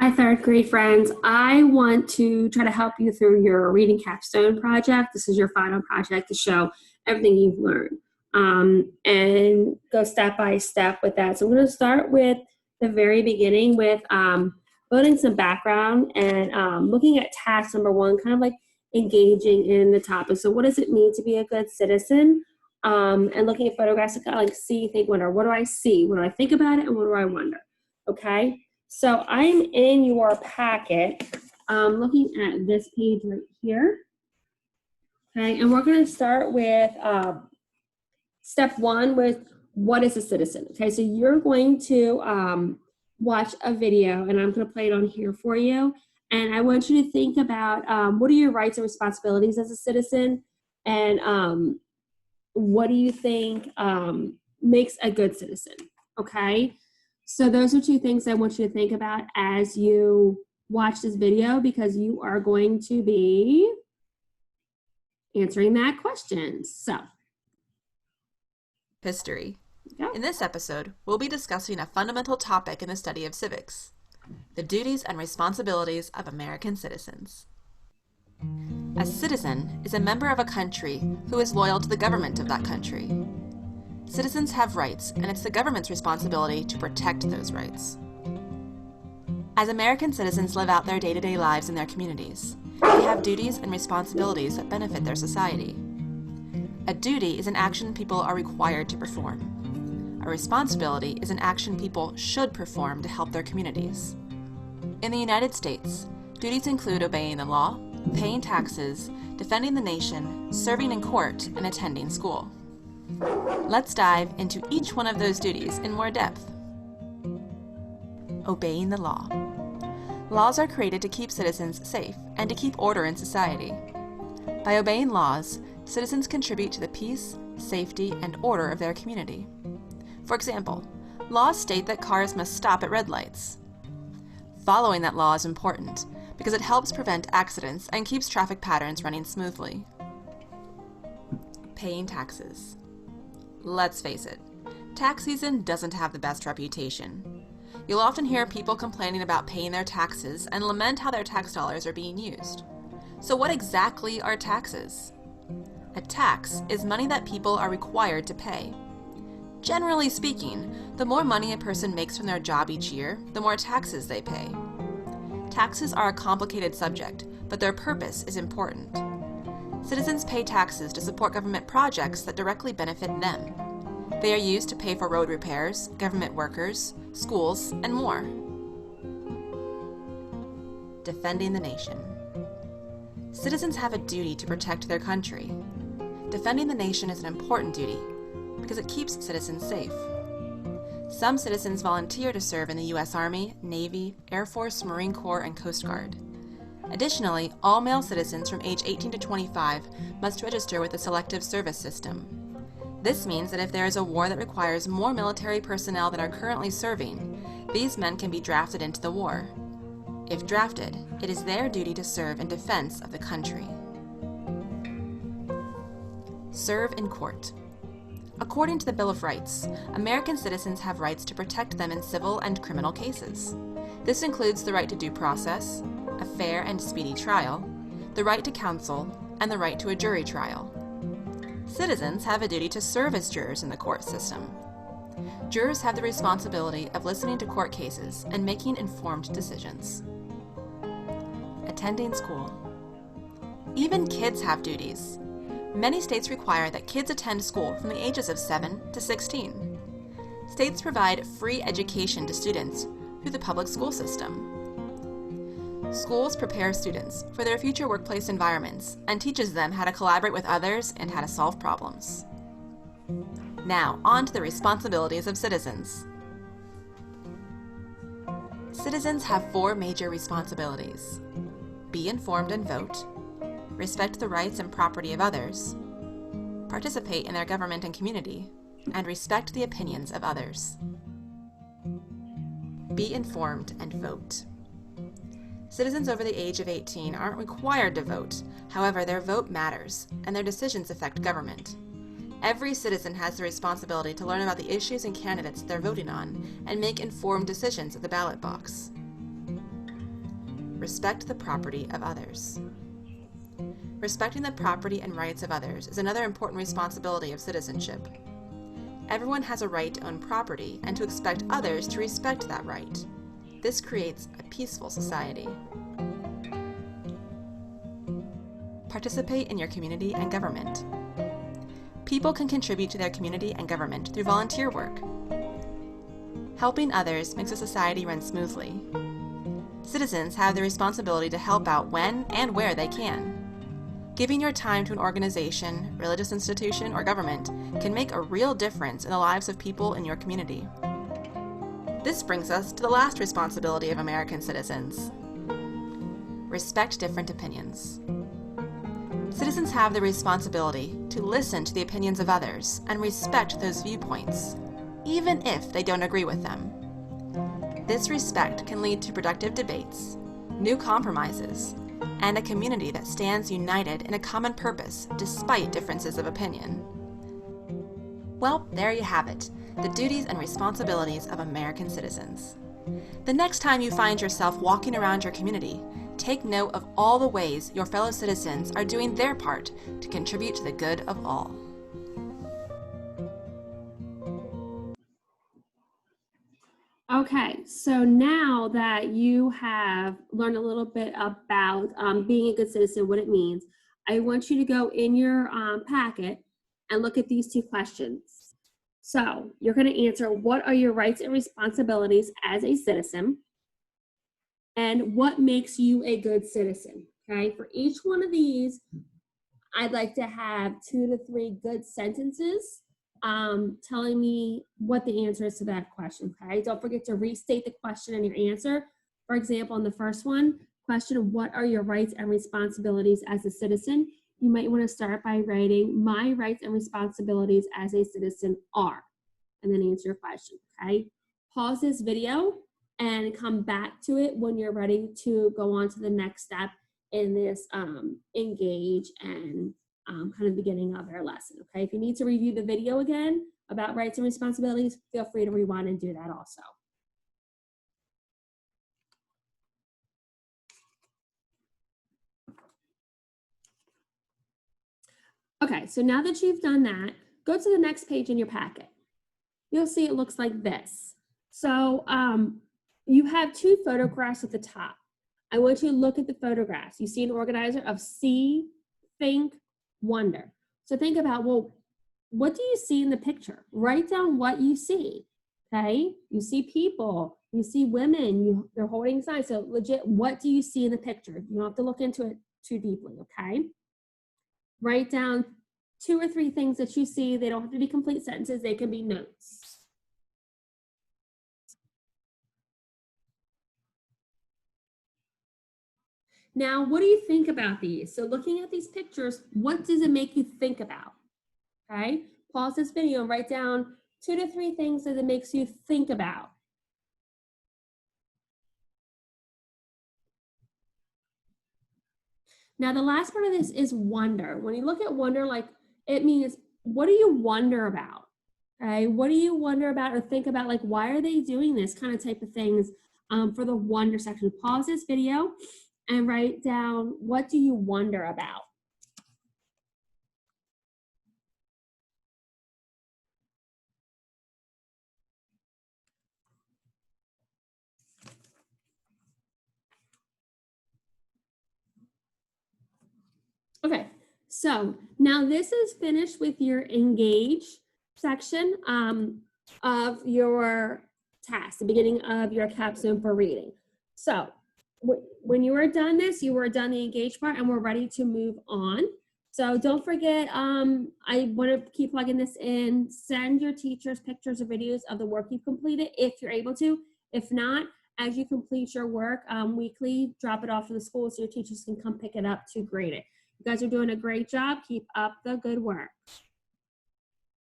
Hi, third grade friends. I want to try to help you through your reading capstone project. This is your final project to show everything you've learned and go step by step with that. So I'm going to start with the very beginning with building some background and looking at task number one, kind of like engaging in the topic. So what does it mean to be a good citizen? And looking at photographs, like see, think, wonder. What do I see? What do I think about it? And what do I wonder? Okay. So I'm in your packet, looking at this page right here. Okay, and we're going to start with step one with what is a citizen? Okay, so you're going to watch a video, and I'm going to play it on here for you. And I want you to think about what are your rights and responsibilities as a citizen, and what do you think makes a good citizen? Okay. So those are two things I want you to think about as you watch this video, because you are going to be answering that question. So, history. In this episode, we'll be discussing a fundamental topic in the study of civics: the duties and responsibilities of American citizens. A citizen is a member of a country who is loyal to the government of that country. Citizens have rights, and it's the government's responsibility to protect those rights. As American citizens live out their day-to-day lives in their communities, they have duties and responsibilities that benefit their society. A duty is an action people are required to perform. A responsibility is an action people should perform to help their communities. In the United States, duties include obeying the law, paying taxes, defending the nation, serving in court, and attending school. Let's dive into each one of those duties in more depth. Obeying the law. Laws are created to keep citizens safe and to keep order in society. By obeying laws, citizens contribute to the peace, safety, and order of their community. For example, laws state that cars must stop at red lights. Following that law is important because it helps prevent accidents and keeps traffic patterns running smoothly. Paying taxes. Let's face it, tax season doesn't have the best reputation. You'll often hear people complaining about paying their taxes and lament how their tax dollars are being used. So what exactly are taxes? A tax is money that people are required to pay. Generally speaking, the more money a person makes from their job each year, the more taxes they pay. Taxes are a complicated subject, but their purpose is important. Citizens pay taxes to support government projects that directly benefit them. They are used to pay for road repairs, government workers, schools, and more. Defending the nation. Citizens have a duty to protect their country. Defending the nation is an important duty because it keeps citizens safe. Some citizens volunteer to serve in the U.S. Army, Navy, Air Force, Marine Corps, and Coast Guard. Additionally, all male citizens from age 18 to 25 must register with the Selective Service System. This means that if there is a war that requires more military personnel than are currently serving, these men can be drafted into the war. If drafted, it is their duty to serve in defense of the country. Serve in court. According to the Bill of Rights, American citizens have rights to protect them in civil and criminal cases. This includes the right to due process, a fair and speedy trial, the right to counsel, and the right to a jury trial. Citizens have a duty to serve as jurors in the court system. Jurors have the responsibility of listening to court cases and making informed decisions. Attending school. Even kids have duties. Many states require that kids attend school from the ages of 7 to 16. States provide free education to students through the public school system. Schools prepare students for their future workplace environments and teaches them how to collaborate with others and how to solve problems. Now, on to the responsibilities of citizens. Citizens have 4 major responsibilities: be informed and vote, respect the rights and property of others, participate in their government and community, and respect the opinions of others. Be informed and vote. Citizens over the age of 18 aren't required to vote. However, their vote matters, and their decisions affect government. Every citizen has the responsibility to learn about the issues and candidates they're voting on and make informed decisions at the ballot box. respect the property of others. Respecting the property and rights of others is another important responsibility of citizenship. Everyone has a right to own property and to expect others to respect that right. This creates a peaceful society. Participate in your community and government. People can contribute to their community and government through volunteer work. Helping others makes a society run smoothly. Citizens have the responsibility to help out when and where they can. Giving your time to an organization, religious institution, or government can make a real difference in the lives of people in your community. This brings us to the last responsibility of American citizens. Respect different opinions. Citizens have the responsibility to listen to the opinions of others and respect those viewpoints, even if they don't agree with them. This respect can lead to productive debates, new compromises, and a community that stands united in a common purpose despite differences of opinion. Well, there you have it, the duties and responsibilities of American citizens. The next time you find yourself walking around your community, take note of all the ways your fellow citizens are doing their part to contribute to the good of all. Okay, so now that you have learned a little bit about being a good citizen, what it means, I want you to go in your packet and look at these two questions. So you're going to answer, what are your rights and responsibilities as a citizen? And what makes you a good citizen? Okay, for each one of these, I'd like to have 2 to 3 good sentences telling me what the answer is to that question, okay? Don't forget to restate the question and your answer. For example, on the first one, question, what are your rights and responsibilities as a citizen? You might want to start by writing, my rights and responsibilities as a citizen are, and then answer your question, okay? Pause this video and come back to it when you're ready to go on to the next step in this engage and kind of beginning of our lesson, okay? If you need to review the video again about rights and responsibilities, feel free to rewind and do that also. Okay, so now that you've done that, go to the next page in your packet. You'll see it looks like this. So you have 2 photographs at the top. I want you to look at the photographs. You see an organizer of see, think, wonder. So think about, well, what do you see in the picture? Write down what you see, okay? You see people, you see women, they're holding signs. So legit, what do you see in the picture? You don't have to look into it too deeply, okay? Write down 2 or 3 things that you see. They don't have to be complete sentences. They can be notes. Now, what do you think about these? So looking at these pictures, what does it make you think about? Okay, pause this video and write down 2 to 3 things that it makes you think about. Now, the last part of this is wonder. When you look at wonder, like it means, what do you wonder about? Okay, what do you wonder about or think about? Like, why are they doing this kind of type of things for the wonder section? Pause this video and write down, what do you wonder about? Okay, so now this is finished with your engage section of your task, the beginning of your capstone for reading. So when you are done this, you are done the engage part and we're ready to move on. So don't forget, I want to keep plugging this in. Send your teachers pictures or videos of the work you've completed if you're able to. If not, as you complete your work weekly, drop it off to the school so your teachers can come pick it up to grade it. You guys are doing a great job. Keep up the good work.